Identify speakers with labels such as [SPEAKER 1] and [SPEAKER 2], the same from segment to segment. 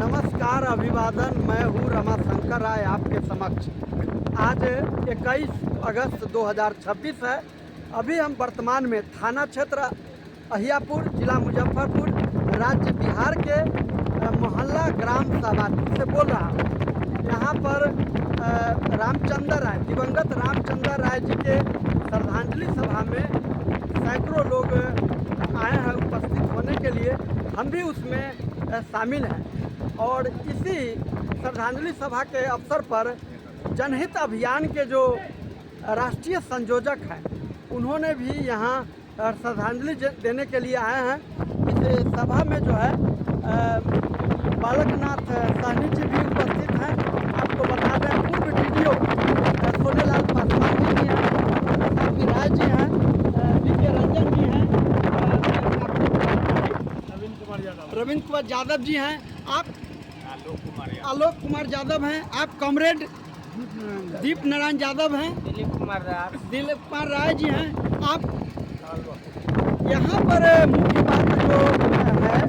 [SPEAKER 1] नमस्कार, अभिवादन। मैं हूँ रमाशंकर राय आपके समक्ष। आज 21 अगस्त 2026 है। अभी हम वर्तमान में थाना क्षेत्र अहियापुर, जिला मुजफ्फरपुर, राज्य बिहार के मोहल्ला ग्राम सभाटी से बोल रहा हूँ। यहाँ पर रामचंद्र राय, दिवंगत रामचंद्र राय जी के श्रद्धांजलि सभा में सैकड़ों लोग आए हैं उपस्थित होने के लिए। हम भी उसमें शामिल हैं और इसी श्रद्धांजलि सभा के अवसर पर जनहित अभियान के जो राष्ट्रीय संयोजक हैं उन्होंने भी यहाँ श्रद्धांजलि देने के लिए आए हैं। इस सभा में जो है बालकनाथ साहनी जी भी उपस्थित हैं। आपको बता दें, पूर्व डीडीओ सोनेलाल पासवान जी हैं, सापी राय जी हैं, वीके रंजन जी हैं, रविंद्र कुमार यादव जी हैं, आप आलोक कुमार यादव हैं, आप कॉमरेड दीप नारायण यादव हैं, दिलीप कुमार राय जी हैं। आप यहाँ पर मुख्य बात जो है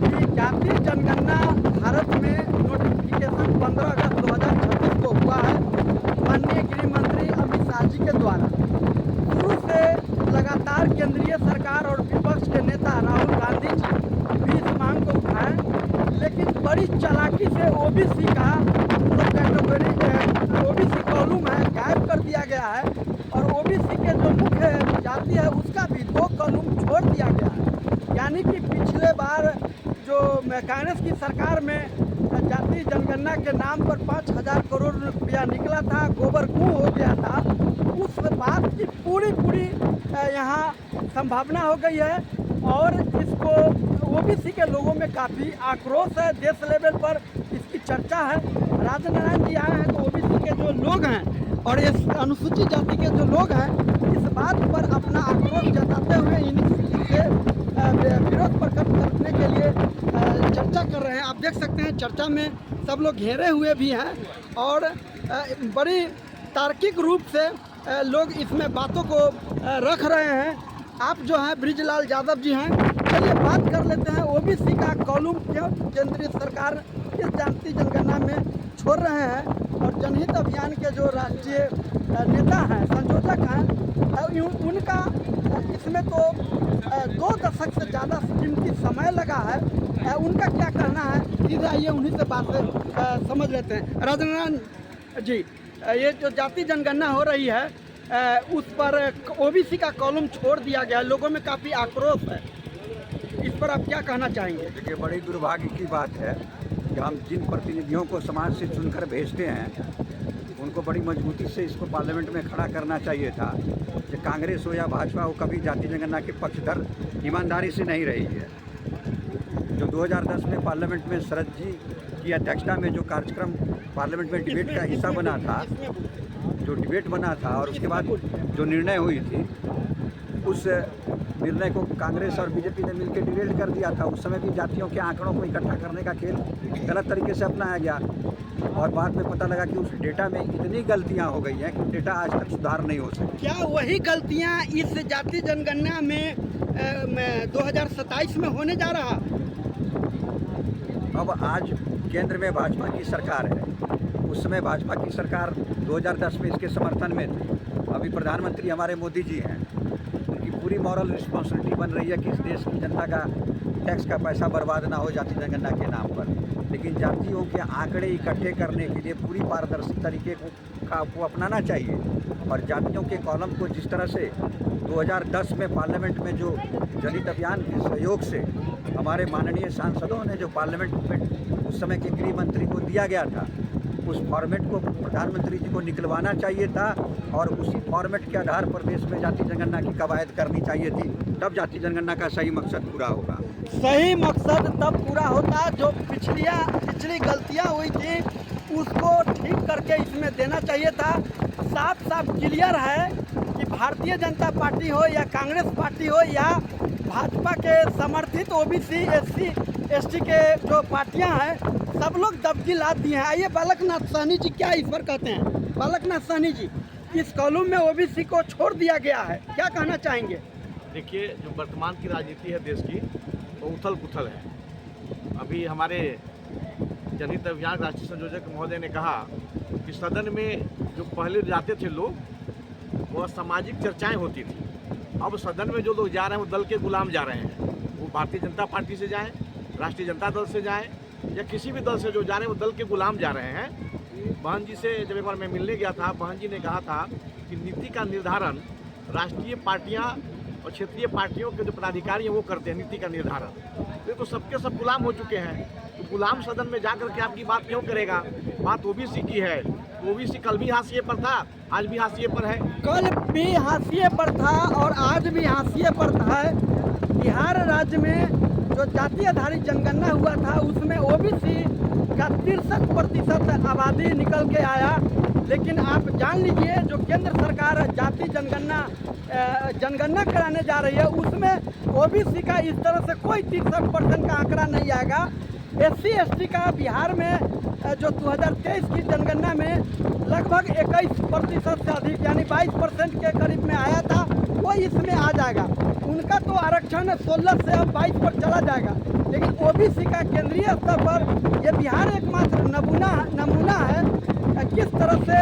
[SPEAKER 1] कि जातीय जनगणना भारत में नोटिफिकेशन 15 अगस्त 2026 को हुआ है माननीय गृह मंत्री अमित शाह जी के द्वारा। शुरू से लगातार केंद्रीय सरकार और विपक्ष के नेता राहुल गांधी जी भी इस मांग को उठाएं, लेकिन बड़ी चालाकी से ओबीसी का जो कैटेगरी ओबीसी कॉलम है गायब कर दिया गया है और ओबीसी के जो मुख्य जाति है उसका भी 2 कॉलम छोड़ दिया गया है। यानी कि पिछले बार जो कांग्रेस की सरकार में जातीय जनगणना के नाम पर 5,000 करोड़ रुपया निकला था, गोबर गुं हो गया था, उस बात की पूरी यहाँ संभावना हो गई है और इसको ओबीसी के लोगों में काफ़ी आक्रोश है। देश लेवल पर इसकी चर्चा है। राजनारायण जी आए हैं तो ओबीसी के जो लोग हैं और इस अनुसूचित जाति के जो लोग हैं इस बात पर अपना आक्रोश जताते हुए इनसे विरोध प्रकट करने के लिए चर्चा कर रहे हैं। आप देख सकते हैं चर्चा में सब लोग घेरे हुए भी हैं और बड़ी तार्किक रूप से लोग इसमें बातों को रख रहे हैं। आप जो हैं ब्रिजलाल यादव जी हैं, चलिए बात कर लेते हैं ओबीसी का कॉलम क्यों केंद्रीय सरकार इस जातीय जनगणना में छोड़ रहे हैं और जनहित अभियान के जो राष्ट्रीय नेता हैं, संयोजक हैं, उनका इसमें तो 2 दशक से ज़्यादा कीमती समय लगा है। उनका क्या कहना है, सीधे आइए उन्हीं से बात समझ लेते हैं। राजनारायण जी, ये जो जातीय जनगणना हो रही है उस पर ओबीसी का कॉलम छोड़ दिया गया, लोगों में काफ़ी आक्रोश है, इस पर आप क्या कहना चाहेंगे?
[SPEAKER 2] देखिए, बड़ी दुर्भाग्य की बात है कि हम जिन प्रतिनिधियों को समाज से चुनकर भेजते हैं उनको बड़ी मजबूती से इसको पार्लियामेंट में खड़ा करना चाहिए था। कि कांग्रेस हो या भाजपा हो, कभी जातीय जनगणना के पक्षधर ईमानदारी से नहीं रही है। जो 2010 में पार्लियामेंट में शरद जी की अध्यक्षता में जो कार्यक्रम पार्लियामेंट में डिबेट का हिस्सा बना था, जो डिबेट बना था और उसके बाद जो निर्णय हुई थी, उस निर्णय को कांग्रेस और बीजेपी ने मिलकर डिलीट कर दिया था। उस समय भी जातियों के आंकड़ों को इकट्ठा करने का खेल गलत तरीके से अपनाया गया और बाद में पता लगा कि उस डेटा में इतनी गलतियां हो गई हैं कि डेटा आज तक सुधार नहीं हो सकी।
[SPEAKER 1] क्या वही गलतियां इस जातीय जनगणना में 2027 में होने जा रहा?
[SPEAKER 2] अब आज केंद्र में भाजपा की सरकार है, उस समय भाजपा की सरकार 2010 में इसके समर्थन में थी। अभी प्रधानमंत्री हमारे मोदी जी हैं, उनकी पूरी मॉरल रिस्पॉन्सिबिलिटी बन रही है कि इस देश की जनता का टैक्स का पैसा बर्बाद ना हो जाति जनगणना के नाम पर। लेकिन जातियों के आंकड़े इकट्ठे करने के लिए पूरी पारदर्शी तरीके को अपनाना चाहिए और जातियों के कॉलम को जिस तरह से 2010 में पार्लियामेंट में जो जनहित अभियान के सहयोग से हमारे माननीय सांसदों ने जो पार्लियामेंट में उस समय के गृह मंत्री को दिया गया था, उस फॉर्मेट को प्रधानमंत्री जी को निकलवाना चाहिए था और उसी फॉर्मेट के आधार पर देश में जाति जनगणना की कवायद करनी चाहिए थी। तब जाति जनगणना का सही मकसद पूरा होगा।
[SPEAKER 1] सही मकसद तब पूरा होता जो पिछली गलतियां हुई थी उसको ठीक करके इसमें देना चाहिए था। साफ क्लियर है कि भारतीय जनता पार्टी हो या कांग्रेस पार्टी हो या भाजपा के समर्थित ओबीसी एससी एसटी के जो पार्टियां हैं सब लोग दबकी लाद दिए हैं। आइए बालकनाथ साहनी जी क्या इस पर कहते हैं। बालकनाथ साहनी जी, इस कॉलम में ओबीसी को छोड़ दिया गया है, क्या कहना चाहेंगे?
[SPEAKER 3] देखिए, जो वर्तमान की राजनीति है देश की वो उथल पुथल है। अभी हमारे जनहित अभियान राष्ट्रीय संयोजक महोदय ने कहा कि सदन में जो पहले जाते थे लोग वो सामाजिक चर्चाएं होती थी। अब सदन में जो लोग जा रहे हैं वो दल के गुलाम जा रहे हैं। वो भारतीय जनता पार्टी से जाएं, राष्ट्रीय जनता दल से जाएं या किसी भी दल से जो जा रहे हैं वो दल के गुलाम जा रहे हैं। बहन जी से जब एक बार मैं मिलने गया था, बहन जी ने कहा था कि नीति का निर्धारण राष्ट्रीय पार्टियां और क्षेत्रीय पार्टियों के जो पदाधिकारी हैं वो करते हैं नीति का निर्धारण। ये तो सबके सब गुलाम हो चुके हैं, तो गुलाम सदन में जाकर के आपकी बात क्यों करेगा? बात ओबीसी की है, ओबीसी कल भी हाशिए पर था, आज भी हाशिए पर है।
[SPEAKER 1] कल भी हाशिए पर था और आज भी हाशिए पर था। बिहार राज्य में जो जाति आधारित जनगणना हुआ था उसमें ओबीसी का 63% आबादी निकल के आया। लेकिन आप जान लीजिए जो केंद्र सरकार जाति जनगणना कराने जा रही है उसमें ओबीसी का इस तरह से कोई 63% का आंकड़ा नहीं आएगा। SC/ST का बिहार में जो 2023 की जनगणना में लगभग 21% से अधिक यानी 22% के करीब में आया था, वो इसमें आ जाएगा। उनका तो आरक्षण 16 से अब 22 पर चला जाएगा। लेकिन ओबीसी का केंद्रीय स्तर पर ये बिहार एकमात्र नमूना है किस तरह से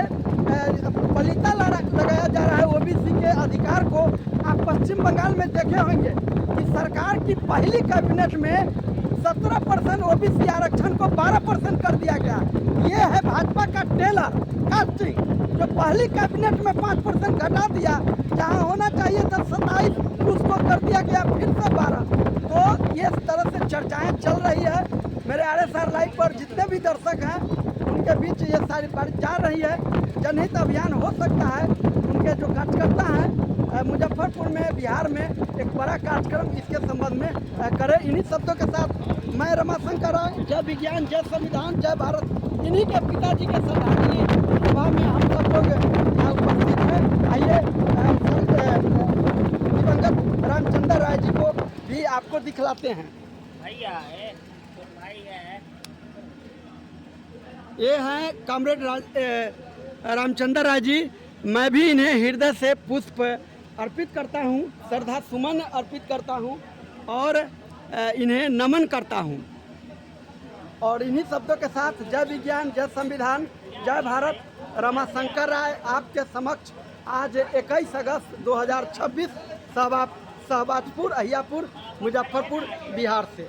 [SPEAKER 1] पलीता लगाया जा रहा है ओबीसी के अधिकार को। आप पश्चिम बंगाल में देखे होंगे कि सरकार की पहली कैबिनेट में 17% ओबीसी आरक्षण को 12% कर दिया गया। ये है भाजपा का टेलर कास्टिंग, जो पहली कैबिनेट में 5% घटा दिया, जहां होना चाहिए था 27 उसको कर दिया गया फिर से 12। तो ये इस तरह से चर्चाएं चल रही है। मेरे RSR लाइव पर जितने भी दर्शक हैं उनके बीच ये सारी बात जा रही है। जनहित अभियान हो सकता है उनके जो कार्यकर्ता हैं मुजफ्फरपुर में बिहार में एक बड़ा कार्यक्रम इसके संबंध में करें। इन्हीं शब्दों के साथ मैं रमाशंकर राय, जय विज्ञान जय संविधान जय भारत, इन्हीं के पिताजी के श्रद्धांजलि सभा में हम सब लोग यहाँ उपस्थित हैं। आइए दिवंगत रामचंद्र राय जी को भी आपको दिखलाते हैं।
[SPEAKER 4] भैया है तो भाई है।
[SPEAKER 1] ये हैं कॉमरेड रामचंद्र राय जी। मैं भी इन्हें हृदय से पुष्प अर्पित करता हूँ, श्रद्धा सुमन अर्पित करता हूँ और इन्हें नमन करता हूँ। और इन्हीं शब्दों के साथ जय विज्ञान जय संविधान जय भारत, रमाशंकर राय आपके समक्ष आज 21 अगस्त 2026 शहबाजपुर अहियापुर मुजफ्फरपुर बिहार से।